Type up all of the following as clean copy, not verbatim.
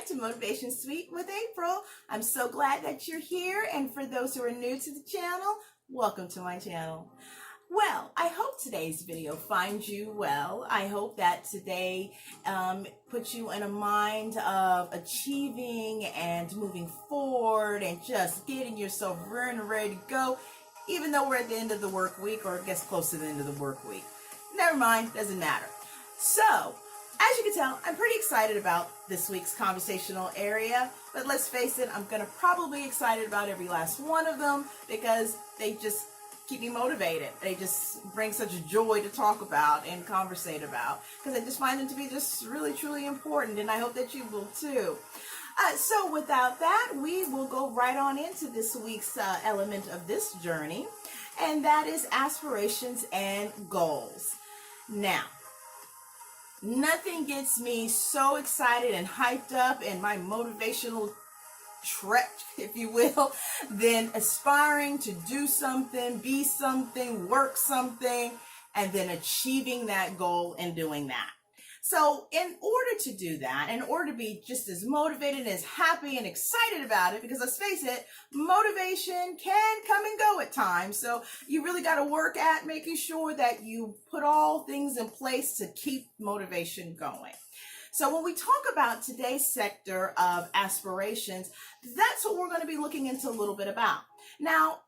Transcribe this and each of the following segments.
back to Motivation Suite with April. I'm so glad that you're here, and for those who are new to the channel, welcome to my channel. Well, I hope today's video finds you well. I hope that today puts you in a mind of achieving and moving forward and just getting yourself rearing and ready to go, even though we're at the end of the work week, or I guess close to the end of the work week. Never mind, doesn't matter. So, as you can tell, I'm pretty excited about this week's conversational area, but let's face it, I'm going to probably be excited about every last one of them because they just keep me motivated. They just bring such joy to talk about and conversate about because I just find them to be just really, truly important, and I hope that you will too. So without that, we will go right on into this week's element of this journey, and that is aspirations and goals. Now, nothing gets me so excited and hyped up in my motivational trek, if you will, than aspiring to do something, be something, work something, and then achieving that goal and doing that. So in order to do that, in order to be just as motivated and as happy and excited about it, because let's face it, motivation can come and go at times. So you really got to work at making sure that you put all things in place to keep motivation going. So when we talk about today's sector of aspirations, that's what we're going to be looking into a little bit about. Now,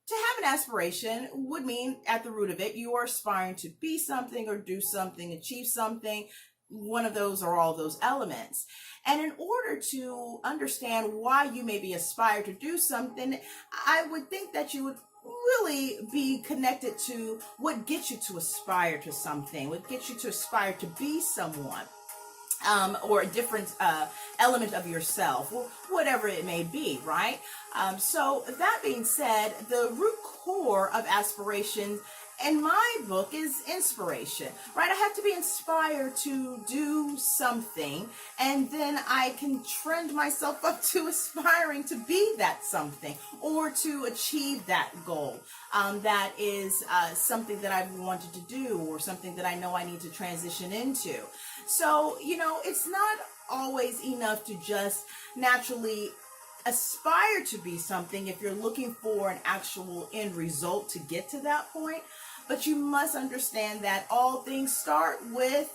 to have an aspiration would mean at the root of it, you are aspiring to be something or do something, achieve something, one of those or all those elements. And in order to understand why you maybe aspire to do something, I would think that you would really be connected to what gets you to aspire to something, what gets you to aspire to be someone. Or a different element of yourself, or whatever it may be, right? So that being said, the root core of aspirations in my book is inspiration, right? I have to be inspired to do something, and then I can trend myself up to aspiring to be that something or to achieve that goal. That is something that I've wanted to do or something that I know I need to transition into. So, you know, it's not always enough to just naturally aspire to be something if you're looking for an actual end result to get to that point. But you must understand that all things start with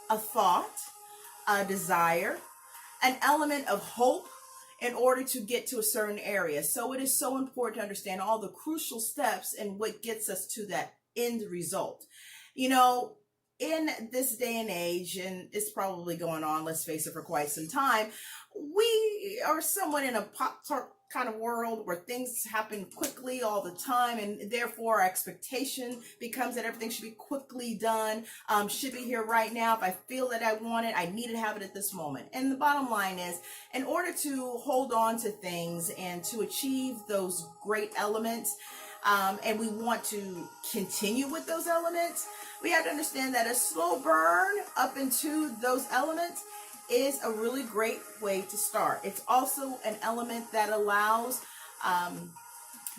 a thought, a desire, an element of hope in order to get to a certain area. So it is so important to understand all the crucial steps and what gets us to that end result. You know, in this day and age, and it's probably going on, let's face it, for quite some time, we are somewhat in a pop-tart kind of world where things happen quickly all the time, and therefore our expectation becomes that everything should be quickly done, should be here right now. If I feel that I want it, I need to have it at this moment. And the bottom line is, in order to hold on to things and to achieve those great elements, and we want to continue with those elements, we have to understand that a slow burn up into those elements is a really great way to start. It's also an element that allows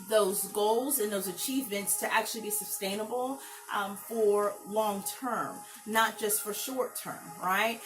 those goals and those achievements to actually be sustainable for long term, not just for short term, right?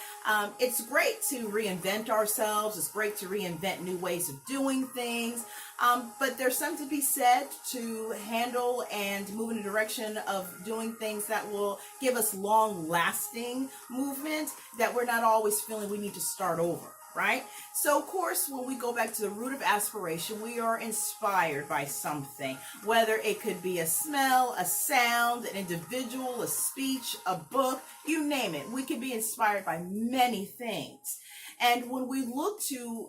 It's great to reinvent ourselves. It's great to reinvent new ways of doing things. But there's something to be said to handle and move in a direction of doing things that will give us long-lasting movement that we're not always feeling we need to start over, right? So, of course, when we go back to the root of aspiration, we are inspired by something, whether it could be a smell, a sound, an individual, a speech, a book, you name it. We can be inspired by many things. And when we look to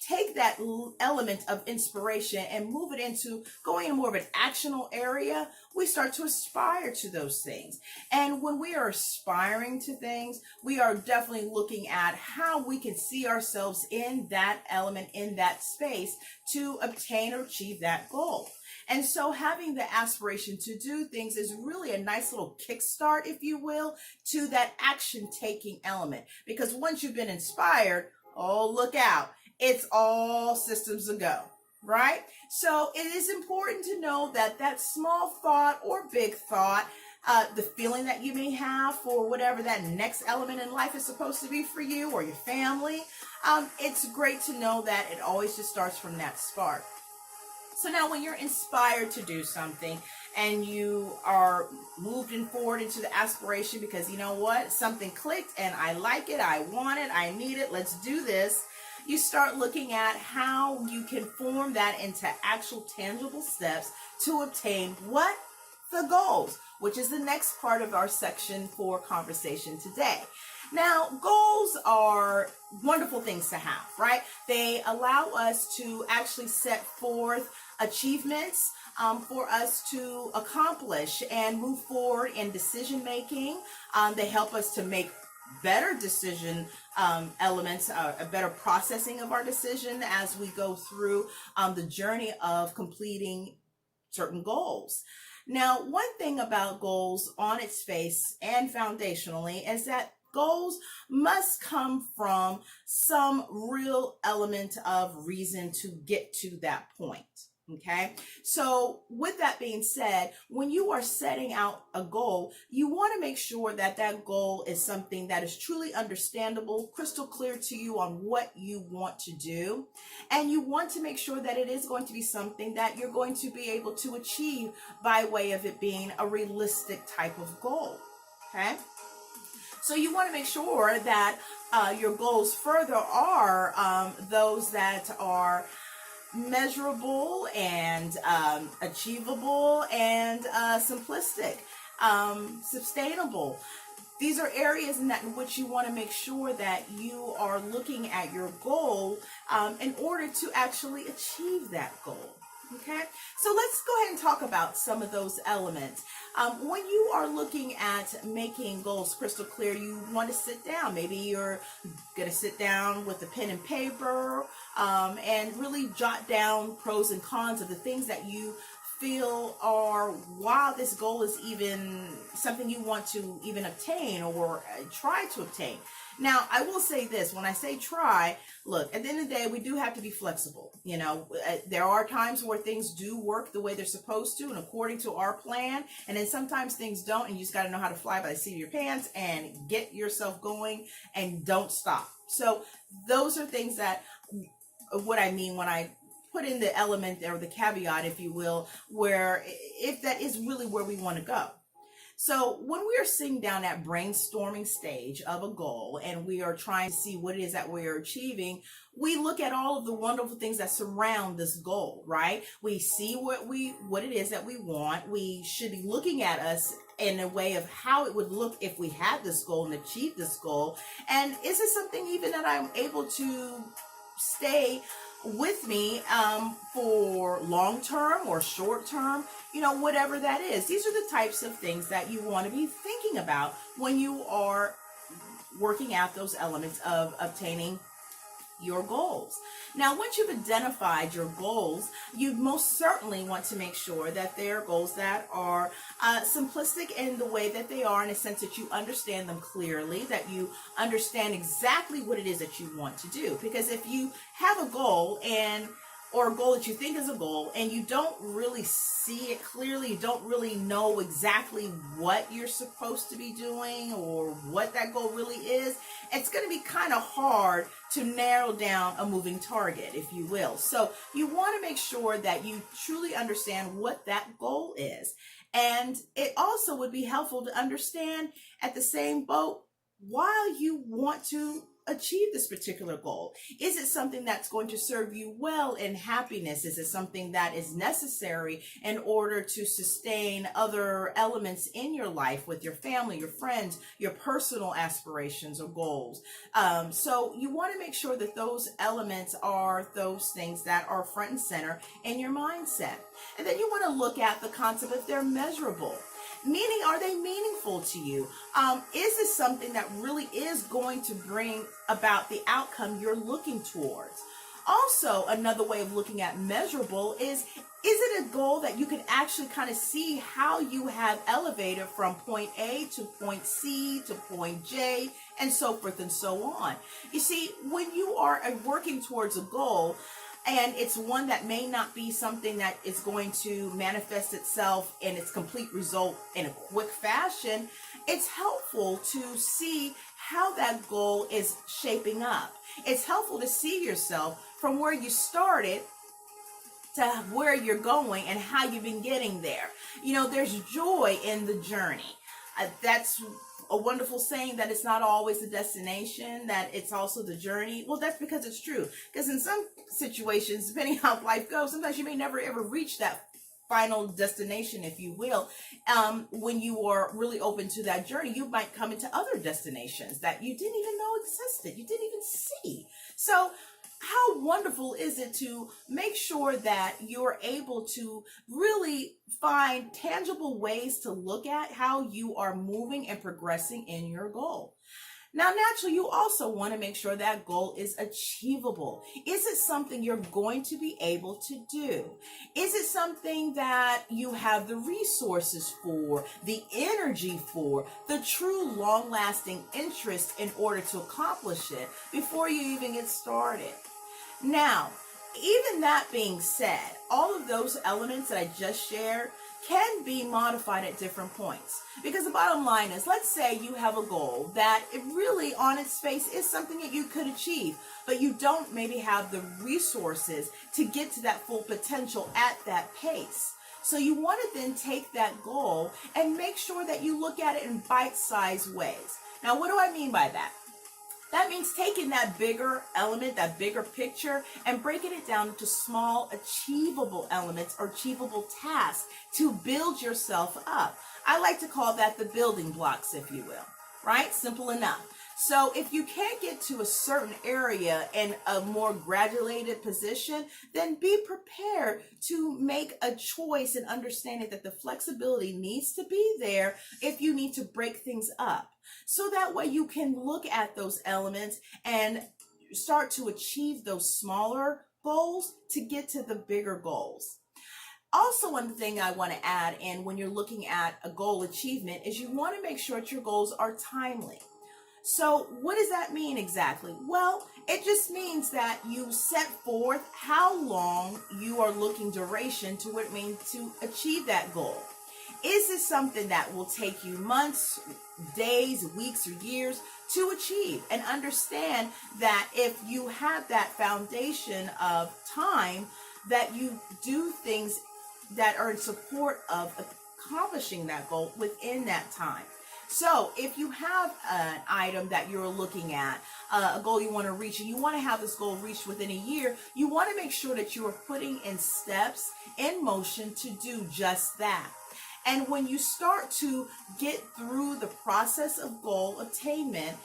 take that element of inspiration and move it into going in more of an actional area, we start to aspire to those things. And when we are aspiring to things, we are definitely looking at how we can see ourselves in that element, in that space, to obtain or achieve that goal. And so having the aspiration to do things is really a nice little kickstart, if you will, to that action-taking element. Because once you've been inspired, oh, look out. It's all systems a go, right? So it is important to know that that small thought or big thought the feeling that you may have for whatever that next element in life is supposed to be for you or your family. It's great to know that it always just starts from that spark. So now when you're inspired to do something and you are moving forward into the aspiration because you know what, something clicked and I like it, I want it, I need it, let's do this. You start looking at how you can form that into actual tangible steps to obtain what? The goals, which is the next part of our section for conversation today. Now, goals are wonderful things to have, right? They allow us to actually set forth achievements for us to accomplish and move forward in decision making. They help us to make better decision elements, a better processing of our decision as we go through the journey of completing certain goals. Now, one thing about goals on its face and foundationally is that goals must come from some real element of reason to get to that point. Okay, so with that being said, when you are setting out a goal, you want to make sure that that goal is something that is truly understandable, crystal clear to you on what you want to do. And you want to make sure that it is going to be something that you're going to be able to achieve by way of it being a realistic type of goal. Okay, so you want to make sure that your goals further are those that are measurable and achievable and simplistic, sustainable. These are areas in which you want to make sure that you are looking at your goal in order to actually achieve that goal. Okay, so let's go ahead and talk about some of those elements. When you are looking at making goals crystal clear, you want to sit down. Maybe you're going to sit down with a pen and paper and really jot down pros and cons of the things that you feel are, while this goal is even something you want to even obtain or try to obtain. Now, I will say this, when I say try, look, at the end of the day, we do have to be flexible. You know, there are times where things do work the way they're supposed to and according to our plan. And then sometimes things don't, and you just got to know how to fly by the seat of your pants and get yourself going and don't stop. So those are things that, what I mean when I put in the element or the caveat, if you will, where if that is really where we want to go. So when we are sitting down at brainstorming stage of a goal and we are trying to see what it is that we are achieving, we look at all of the wonderful things that surround this goal, right? We see what it is that we want. We should be looking at us in a way of how it would look if we had this goal and achieved this goal. And is it something even that I'm able to stay with me for long term or short term, you know, whatever that is. These are the types of things that you want to be thinking about when you are working out those elements of obtaining your goals. Now, once you've identified your goals, you most certainly want to make sure that they're goals that are simplistic in the way that they are, in a sense that you understand them clearly, that you understand exactly what it is that you want to do. Because if you have a goal or a goal that you think is a goal and you don't really see it clearly, you don't really know exactly what you're supposed to be doing or what that goal really is, it's going to be kind of hard to narrow down a moving target, if you will. So you want to make sure that you truly understand what that goal is. And it also would be helpful to understand at the same boat why you want to achieve this particular goal. Is it something that's going to serve you well in happiness? Is it something that is necessary in order to sustain other elements in your life with your family, your friends, your personal aspirations or goals? So you want to make sure that those elements are those things that are front and center in your mindset. And then you want to look at the concept if they're measurable. Meaning, are they meaningful to you? Is this something that really is going to bring about the outcome you're looking towards? Also, another way of looking at measurable is it a goal that you can actually kind of see how you have elevated from point A to point C to point J and so forth and so on? You see, when you are working towards a goal, And it's one that may not be something that is going to manifest itself in its complete result in a quick fashion. It's helpful to see how that goal is shaping up. It's helpful to see yourself from where you started to where you're going and how you've been getting there. There's joy in the journey. That's a wonderful saying, that it's not always the destination, that it's also the journey. Well, that's because it's true. Because in some situations, depending how life goes, sometimes you may never ever reach that final destination, if you will. When you are really open to that journey, you might come into other destinations that you didn't even know existed, you didn't even see. So how wonderful is it to make sure that you're able to really find tangible ways to look at how you are moving and progressing in your goal. Now, naturally, you also want to make sure that goal is achievable. Is it something you're going to be able to do? Is it something that you have the resources for, the energy for, the true long-lasting interest in order to accomplish it before you even get started? Now, even that being said, all of those elements that I just shared can be modified at different points. Because the bottom line is, let's say you have a goal that it really on its face is something that you could achieve, but you don't maybe have the resources to get to that full potential at that pace. So you want to then take that goal and make sure that you look at it in bite-sized ways. Now, what do I mean by that? That means taking that bigger element, that bigger picture, and breaking it down into small, achievable elements or achievable tasks to build yourself up. I like to call that the building blocks, if you will, right? Simple enough. So if you can't get to a certain area in a more graduated position, then be prepared to make a choice and understanding that the flexibility needs to be there if you need to break things up. So that way you can look at those elements and start to achieve those smaller goals to get to the bigger goals. Also, one thing I want to add in when you're looking at a goal achievement is you want to make sure that your goals are timely. So what does that mean exactly? Well, it just means that you set forth how long you are looking duration to what it means to achieve that goal. Is this something that will take you months, days, weeks, or years to achieve? And understand that if you have that foundation of time, that you do things that are in support of accomplishing that goal within that time. So if you have an item that you're looking at, a goal you want to reach, and you want to have this goal reached within a year, you want to make sure that you are putting in steps in motion to do just that. And when you start to get through the process of goal attainment,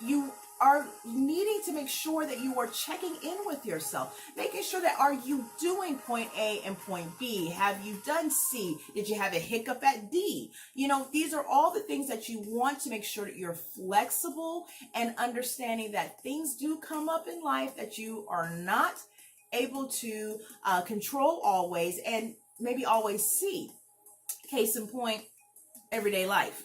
you are needing to make sure that you are checking in with yourself, making sure that are you doing point A and point B? Have you done C? Did you have a hiccup at D? These are all the things that you want to make sure that you're flexible and understanding that things do come up in life that you are not able to control always and maybe always see. Case in point, everyday life.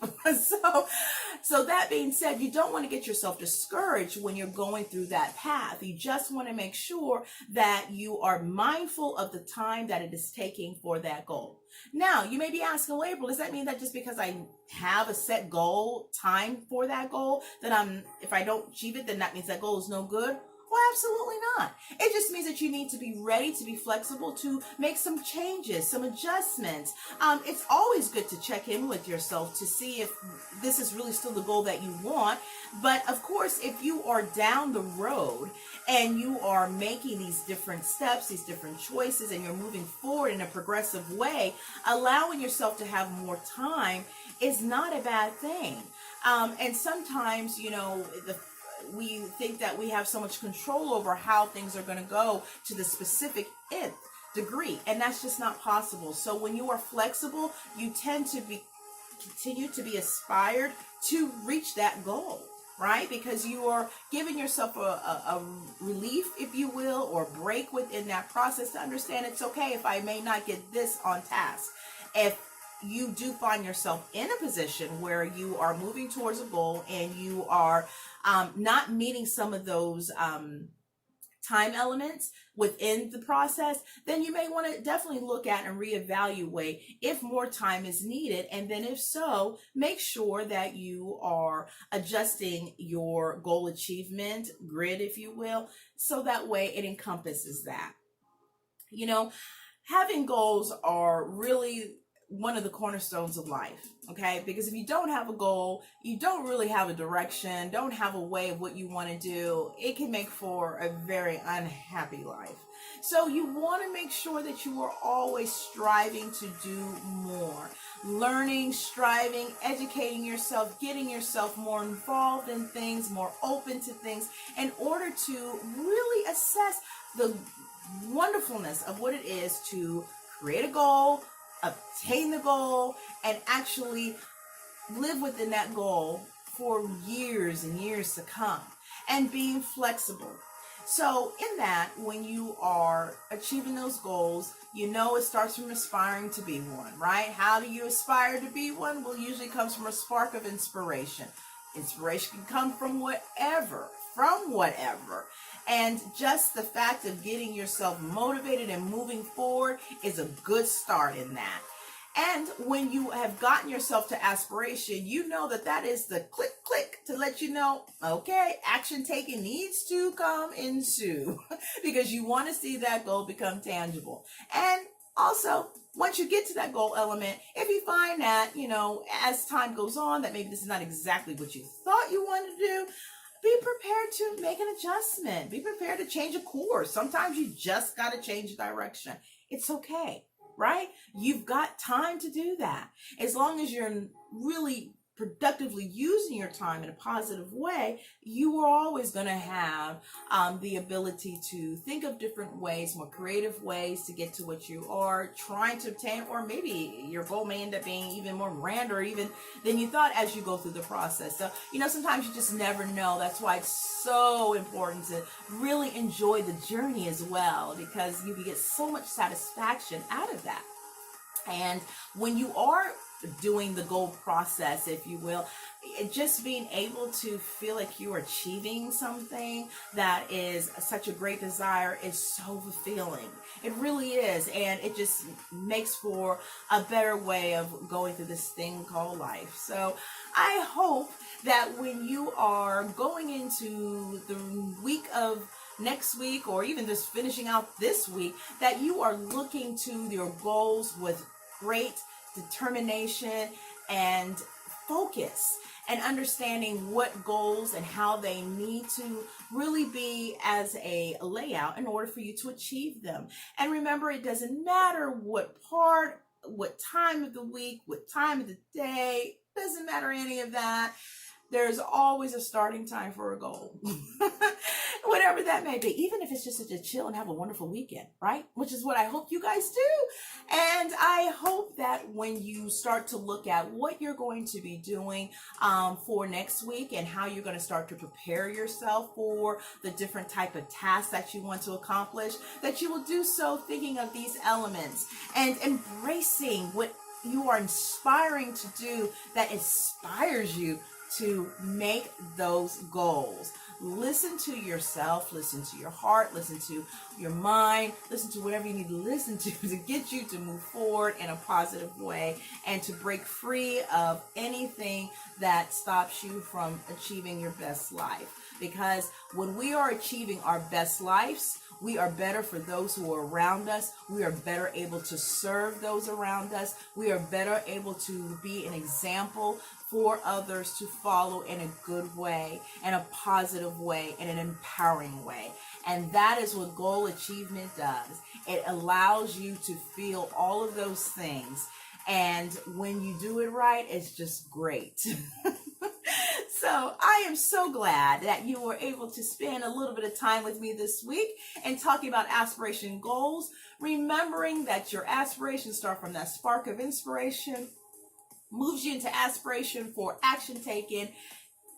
So that being said, you don't want to get yourself discouraged when you're going through that path. You just want to make sure that you are mindful of the time that it is taking for that goal. Now, you may be asking, well, April, does that mean that just because I have a set goal, time for that goal, that if I don't achieve it, then that means that goal is no good? Well, absolutely not. It just means that you need to be ready to be flexible to make some changes, some adjustments. It's always good to check in with yourself to see if this is really still the goal that you want. But of course, if you are down the road and you are making these different steps, these different choices, and you're moving forward in a progressive way, allowing yourself to have more time is not a bad thing. And sometimes, we think that we have so much control over how things are going to go to the specific nth degree, and that's just not possible. So when you are flexible, you tend to continue to be aspired to reach that goal, right? Because you are giving yourself a relief, if you will, or break within that process to understand it's okay if I may not get this on task. If you do find yourself in a position where you are moving towards a goal and you are not meeting some of those time elements within the process, then you may want to definitely look at and reevaluate if more time is needed. And then if so, make sure that you are adjusting your goal achievement grid, if you will, so that way it encompasses that. You know, having goals are really one of the cornerstones of life, okay? Because if you don't have a goal, you don't really have a direction, don't have a way of what you want to do, it can make for a very unhappy life. So you want to make sure that you are always striving to do more, learning, striving, educating yourself, getting yourself more involved in things, more open to things, in order to really assess the wonderfulness of what it is to create a goal, obtain the goal, and actually live within that goal for years and years to come, and being flexible. So in that, when you are achieving those goals, you know it starts from aspiring to be one, right? How do you aspire to be one? Well, usually comes from a spark of inspiration. Inspiration can come from whatever. And just the fact of getting yourself motivated and moving forward is a good start in that. And when you have gotten yourself to aspiration, you know that that is the click to let you know, okay, action taken needs to come ensue because you want to see that goal become tangible. And also, once you get to that goal element, if you find that, as time goes on, that maybe this is not exactly what you thought you wanted to do, be prepared to make an adjustment. Be prepared to change a course. Sometimes you just got to change direction. It's okay, right? You've got time to do that. As long as you're really productively using your time in a positive way, you are always going to have the ability to think of different ways, more creative ways to get to what you are trying to obtain, or maybe your goal may end up being even more grand or even than you thought as you go through the process. So, sometimes you just never know. That's why it's so important to really enjoy the journey as well, because you can get so much satisfaction out of that. And when you are doing the goal process, if you will, just being able to feel like you are achieving something that is such a great desire is so fulfilling. It really is. And it just makes for a better way of going through this thing called life. So I hope that when you are going into the week of next week, or even just finishing out this week, that you are looking to your goals with great determination and focus, and understanding what goals and how they need to really be as a layout in order for you to achieve them. And remember, it doesn't matter what time of the week, what time of the day, doesn't matter any of that. There's always a starting time for a goal, whatever that may be, even if it's just to chill and have a wonderful weekend, right? Which is what I hope you guys do. And I hope that when you start to look at what you're going to be doing for next week and how you're going to start to prepare yourself for the different type of tasks that you want to accomplish, that you will do so thinking of these elements and embracing what you are inspiring to do that inspires you to make those goals. Listen to yourself, listen to your heart, listen to your mind, listen to whatever you need to listen to get you to move forward in a positive way and to break free of anything that stops you from achieving your best life. Because when we are achieving our best lives, we are better for those who are around us. We are better able to serve those around us. We are better able to be an example for others to follow in a good way, in a positive way, in an empowering way. And that is what goal achievement does. It allows you to feel all of those things. And when you do it right, it's just great. So I am so glad that you were able to spend a little bit of time with me this week and talking about aspiration goals, remembering that your aspirations start from that spark of inspiration, moves you into aspiration for action taken,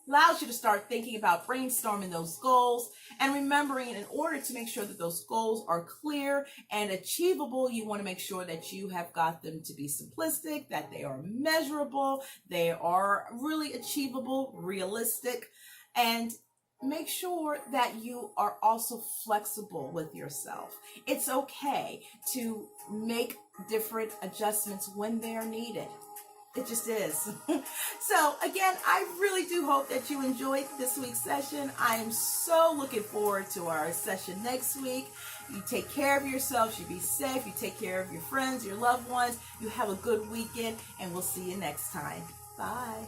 allows you to start thinking about brainstorming those goals, and remembering in order to make sure that those goals are clear and achievable, you want to make sure that you have got them to be simplistic, that they are measurable, they are really achievable, realistic, and make sure that you are also flexible with yourself. It's okay to make different adjustments when they are needed. It just is. So again, I really do hope that you enjoyed this week's session. I am so looking forward to our session next week. You take care of yourself. You be safe. You take care of your friends, your loved ones. You have a good weekend, and we'll see you next time. Bye.